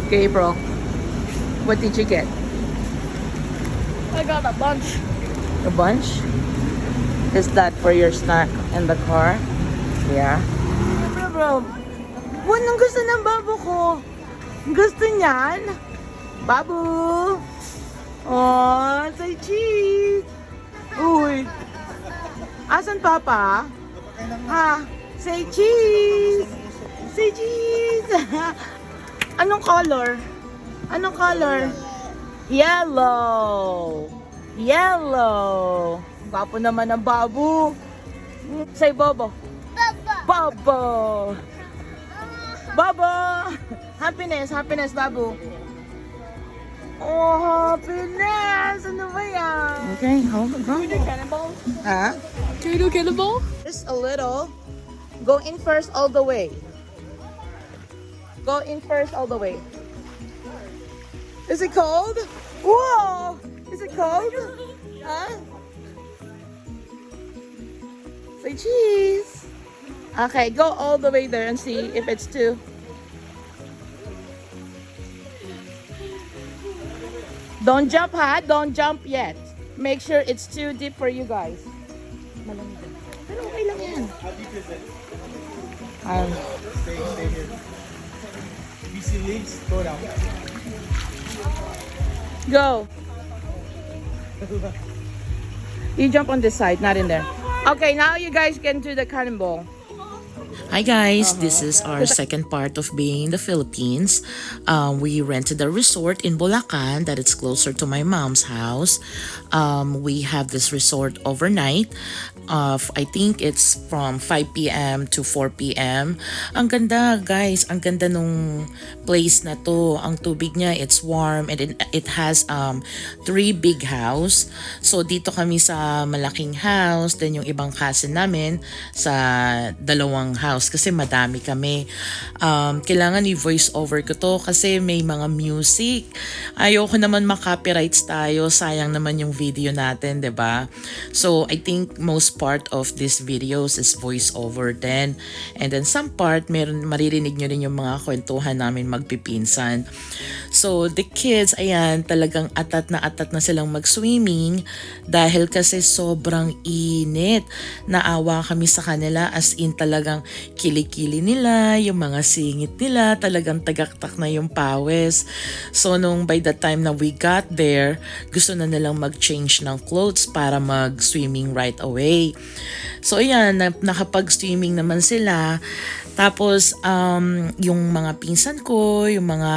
Okay, April. What did you get? I got a bunch. A bunch? Is that for your snack in the car? Yeah. Bro, anong gusto ng babo ko? Gusto niyan? Babu! Oh, say cheese! Uy! Asan papa? Ha? Say cheese! Say cheese! Anong color? Anong color? Yellow! Yellow! Gwapo naman ang babu! Say bobo! Bobo! Bobo! Happiness! Happiness, babu! Oh, happiness! Ano ba yan? Okay, hold on. Can we do cannonball? Ha? Can we do cannonball? Just a little. Go in first all the way. Go in first all the way. Is it cold? Whoa! Is it cold? Huh? Say cheese. Okay, go all the way there and see if it's too. Don't jump, ha? Don't jump yet. Make sure it's too deep for you guys. Malamig. Pero okay lang yan. How deep is it? Um, Stay here. If you see leaves, throw it out. Go. You jump on this side, not in there. Okay, now you guys can do the cannonball. Hi guys, this is our second part of being in the Philippines. We rented a resort in Bulacan that is closer to my mom's house. We have this resort overnight. I think it's from 5 p.m. to 4 p.m. Ang ganda guys, ang ganda nung place na to. Ang tubig niya, it's warm and it has 3 big house. So dito kami sa malaking house, then yung ibang cousin namin sa dalawang house kasi madami kami. Kailangan i-voice over ko to kasi may mga music. Ayoko naman makopyrights tayo, sayang naman yung video natin, 'di ba? So I think most part of these videos is voice over then, and then some part meron maririnig nyo rin yung mga kwentuhan namin magpipinsan. So the kids, ayan, talagang atat na silang mag-swimming dahil kasi sobrang init. Naawa kami sa kanila, as in talagang kilikili nila, yung mga singit nila, talagang tagaktak na yung pawis. So nung by the time na we got there, gusto na nilang mag-change ng clothes para mag-swimming right away. So ayan, nakapag-swimming naman sila. Tapos yung mga pinsan ko, yung mga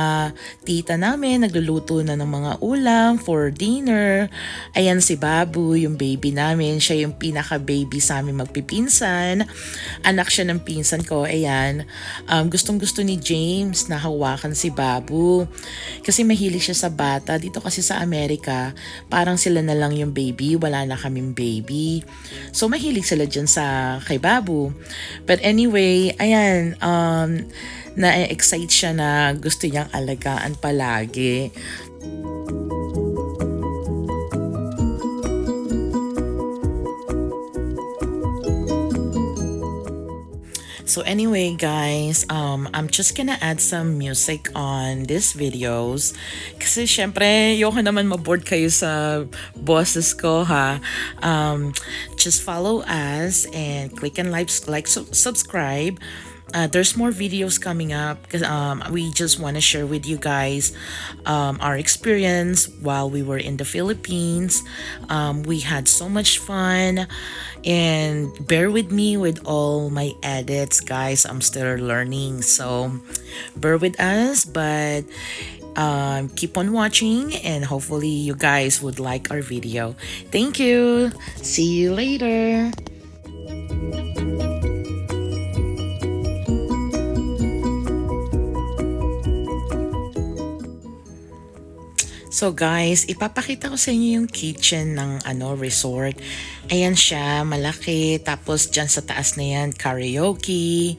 tita namin, nagluluto na ng mga ulam for dinner. Ayan si Babu, yung baby namin. Siya yung pinaka-baby sa amin magpipinsan. Anak siya ng pinsan ko. Ayan. Gustong-gusto ni James na hawakan si Babu. Kasi mahilig siya sa bata. Dito kasi sa Amerika, parang sila na lang yung baby. Wala na kaming baby. So mahilig sila dyan sa kay Babu. But anyway, ayan. Na-excite siya na gusto niyang alagaan palagi. So anyway guys, I'm just gonna add some music on these videos kasi syempre ayoko naman maboard kayo sa bosses ko ha. Just follow us and click and subscribe. There's more videos coming up because we just want to share with you guys our experience while we were in the Philippines. We had so much fun, and bear with me with all my edits guys. I'm still learning, so bear with us, but keep on watching and hopefully you guys would like our video. Thank you. See you later. So guys, ipapakita ko sa inyo yung kitchen ng resort. Ayan siya, malaki. Tapos dyan sa taas na yan, karaoke.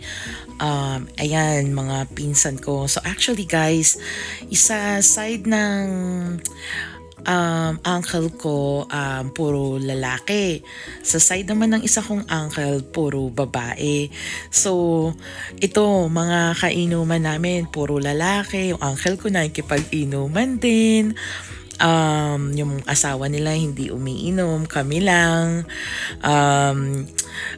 Ayan, mga pinsan ko. So actually guys, isa side ng uncle ko puro lalaki. Sa side naman ng isa kong uncle, puro babae. So, ito, mga kainuman namin, puro lalaki. Yung uncle ko nakikipag-inuman din. Yung asawa nila hindi umiinom, kami lang.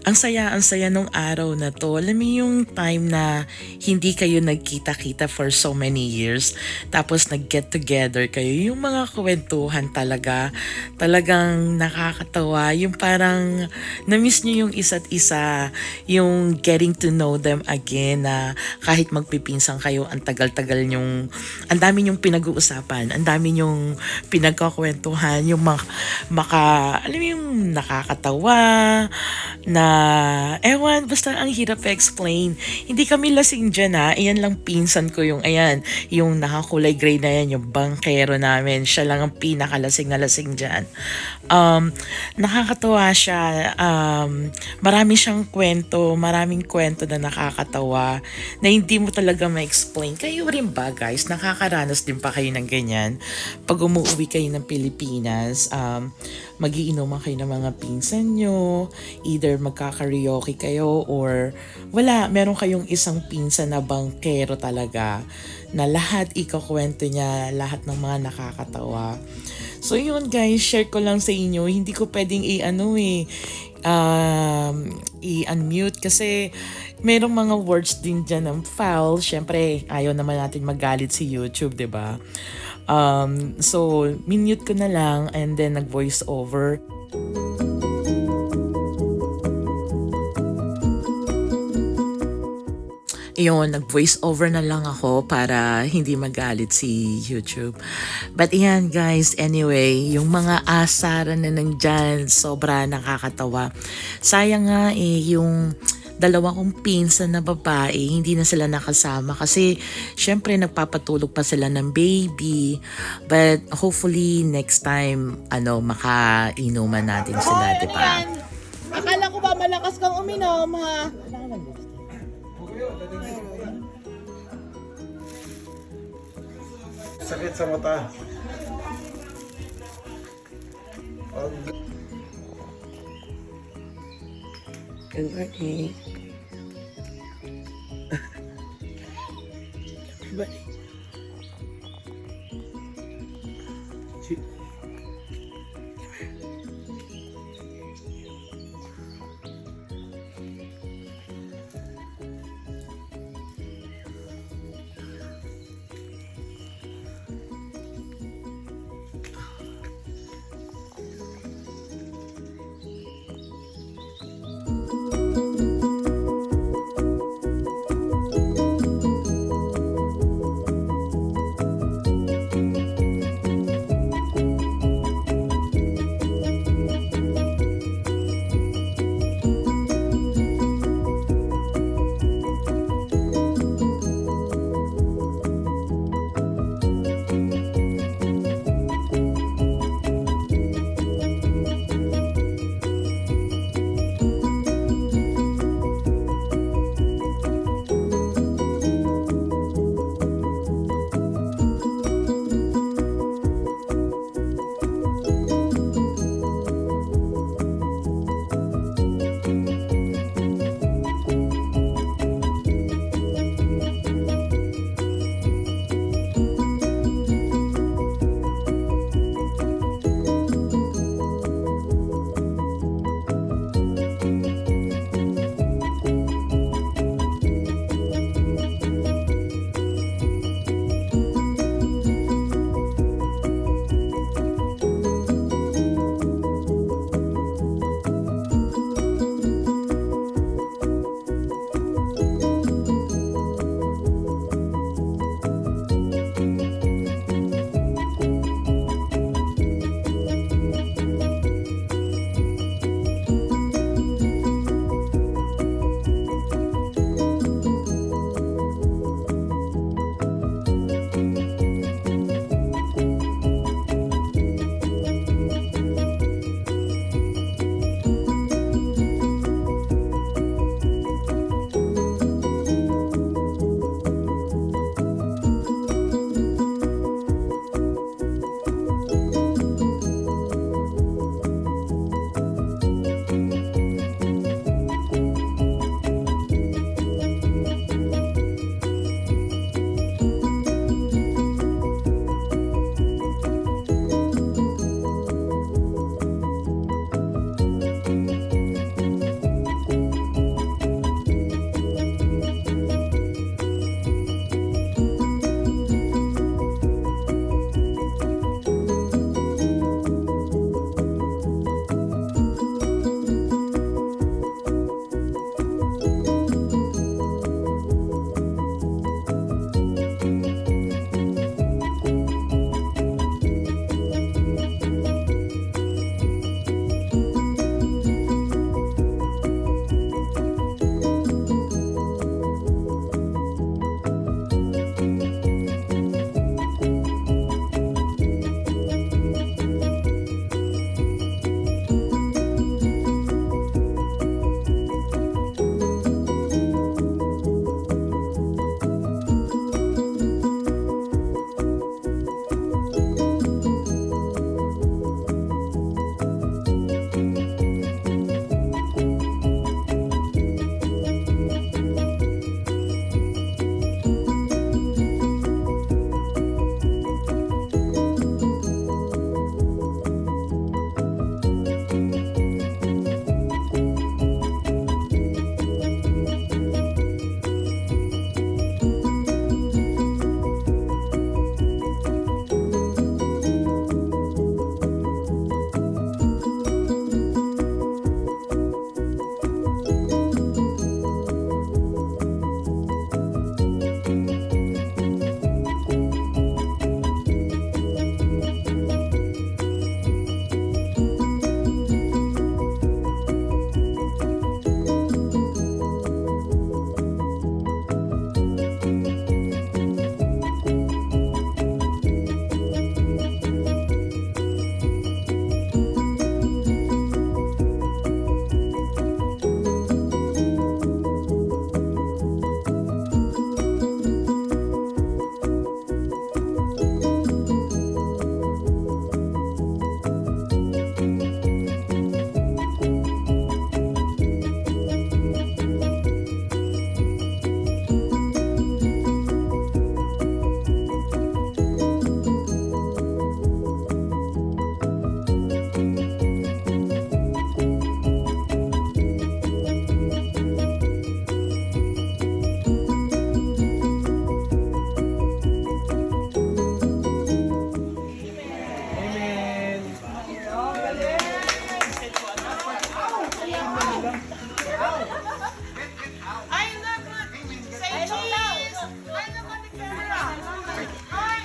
Ang saya nung araw na to. Alam mo yung time na hindi kayo nagkita-kita for so many years. Tapos nag-get together kayo. Yung mga kwentuhan talagang nakakatawa. Yung parang na-miss nyo yung isa't isa. Yung getting to know them again na kahit magpipinsang kayo, ang tagal-tagal nyong, ang dami nyong pinag-uusapan, ang dami nyong pinagkakwentuhan, yung alam mo yung nakakatawa, na, ewan, basta ang hirap explain. Hindi kami lasing dyan ha, iyan lang pinsan ko yung, yung nakakulay gray na yan, yung bankero namin, siya lang ang pinakalasing na lasing dyan. Nakakatawa siya, marami siyang kwento, maraming kwento na nakakatawa, na hindi mo talaga ma-explain. Kayo rin ba guys, nakakaranas din pa kayo ng ganyan? Pag umuwi kayo ng Pilipinas, magiinuman kayo ng mga pinsan nyo, either magkakaraoke kayo or wala, meron kayong isang pinsan na bankero talaga na lahat ikakwento niya, lahat ng mga nakakatawa. So yun guys, share ko lang sa inyo, hindi ko pwedeng i-unmute kasi merong mga words din dyan ng foul. Syempre, ayaw naman natin magalit si YouTube, 'di ba? So, minute ko na lang and then nag-voice over. Yun, nag-voice over na lang ako para hindi magalit si YouTube. But yan guys, anyway, yung mga asaran na nandyan, sobra nakakatawa. Sayang nga yung dalawa kong pinsan na babae, hindi na sila nakasama kasi syempre nagpapatulog pa sila ng baby. But hopefully next time, makainuman natin sila, di ba? Akala ko ba malakas kang uminom, ha? Sakit sa mata. Good morning.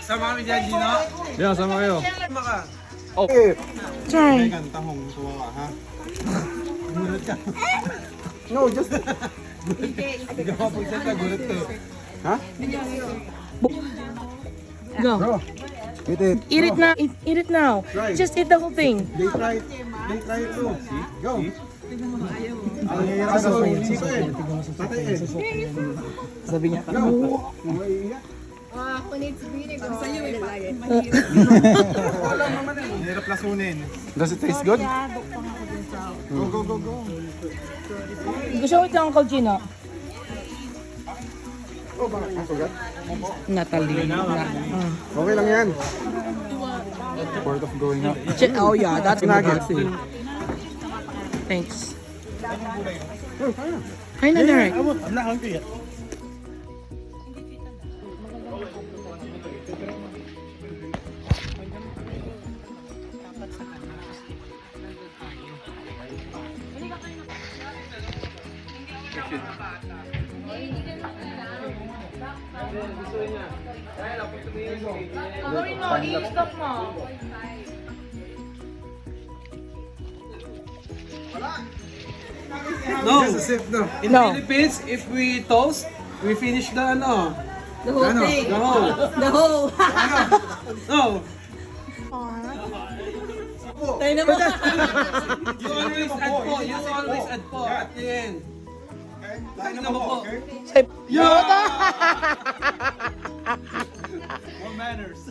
Sama kami dyan, Gino. Yeah, sama kayo. Try. Kanta hong tuwa ka, ha? Gulat ka. No, just... Hindi ka mapagsalita, gulat ka. Go. Eat it. Eat it now. Eat it now. Just eat the whole thing. They try it too. See? Go. Ang hirap sa hindi ko eh. Tatay eh. Sabi niya. Go. Maiiyak. Ang hirap lasunin. Does it taste good? Go. Gusto ko ito, Uncle Gino. Natalie. Okay lang yan. Part of growing up. Oh yeah, that's nuggets. Thanks. Hi, Nanay. I'm not hungry yet. No, Just a sip, no. in No. Philippines, if we toast, we finish the ano. The whole thing. The whole. The whole. No, Tayo naman. you always add po. You always add po at the end. Lagi na mo po. More manners.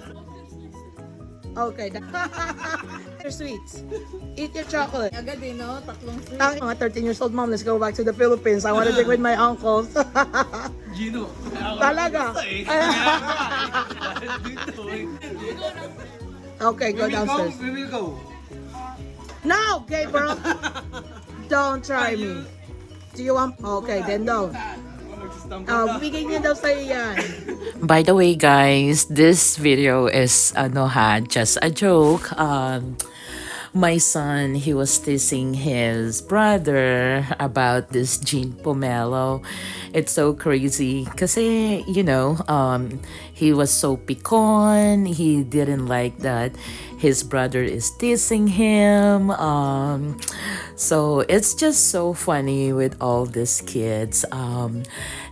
Okay. Your sweets. Eat your chocolate. Agad eh, no? Tatlong sweet. Ang mga 13 years old mom, let's go back to the Philippines. I want to drink with my uncles. Gino. Talaga. Okay, go downstairs. We will go. No, Gabriel. Don't try me. Do you want? Okay, then don't. Bigay niya daw sa'yo yan. By the way, guys, this video is just a joke. My son, he was teasing his brother about this Jean Pomelo. It's so crazy kasi, he was so picon. He didn't like that his brother is teasing him. So it's just so funny with all these kids.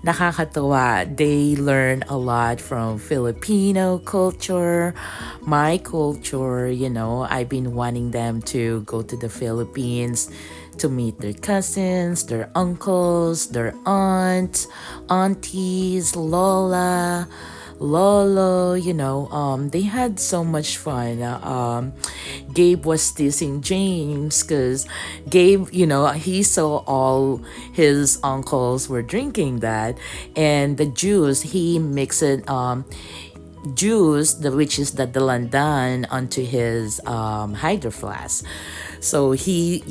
Nakakatawa. They learn a lot from Filipino culture, my culture. I've been wanting them to go to the Philippines to meet their cousins, their uncles, their aunts, aunties, lola, lolo. They had so much fun. Gabe was teasing James because Gabe, he saw all his uncles were drinking that, and the juice he mixed it juice, which is the dalandan, onto his hydro flask. So he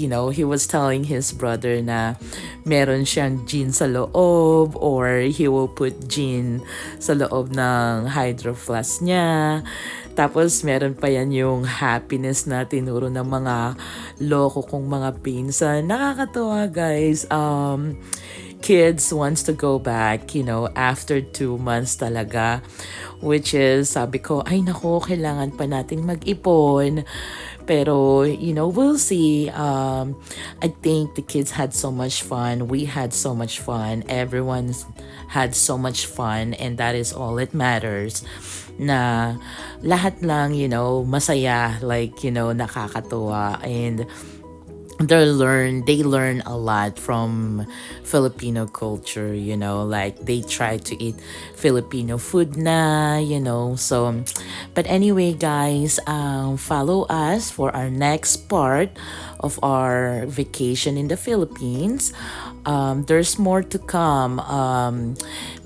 was telling his brother na meron siyang gin sa loob, or he will put gin sa loob ng hydro flask niya. Tapos meron pa yan yung happiness na tinuro ng mga loko kong mga pinsan. Nakakatawa, guys. Kids wants to go back, after 2 months talaga. Which is, sabi ko, ay nako, kailangan pa nating mag-ipon. Pero, we'll see. I think the kids had so much fun. We had so much fun. Everyone's had so much fun. And that is all it matters. Na lahat lang, masaya. Like, nakakatuwa. And they learn a lot from Filipino culture, like they try to eat Filipino food na, so but anyway, guys, follow us for our next part of our vacation in the Philippines. There's more to come.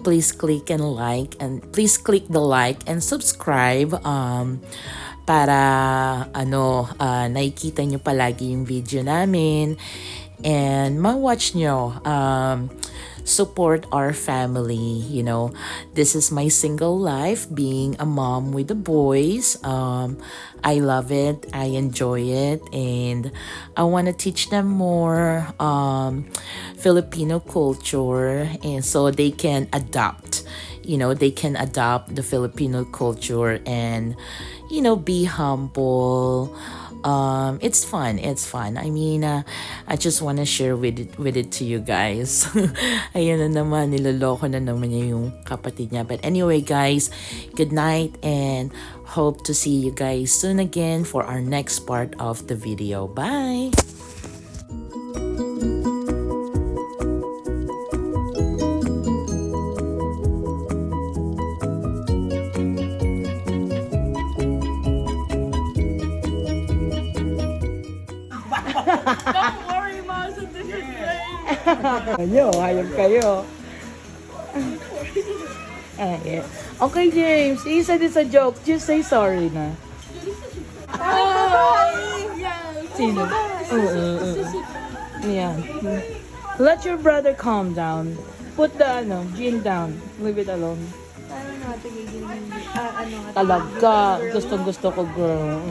Please click the like and subscribe, para nakikita nyo palagi yung video namin and ma-watch nyo. Support our family. This is my single life, being a mom with the boys. I love it, I enjoy it, and I want to teach them more Filipino culture, and so they can adopt you know, they can adopt the Filipino culture and, you know, be humble. It's fun. I mean, I just want to share with it to you guys. Ayan na naman, niloloko na naman niya yung kapatid niya. But anyway, guys, good night and hope to see you guys soon again for our next part of the video. Bye! Kayo, hayag kayo. Yeah. Okay, James. You said it's a joke. Just say sorry na. Sino? Yeah. Let your brother calm down. Put the gin down. Leave it alone. Talaga. Gustong-gusto ko, girl.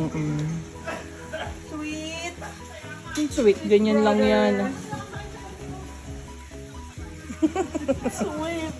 Sweet. Ganyan lang yan. Sweet.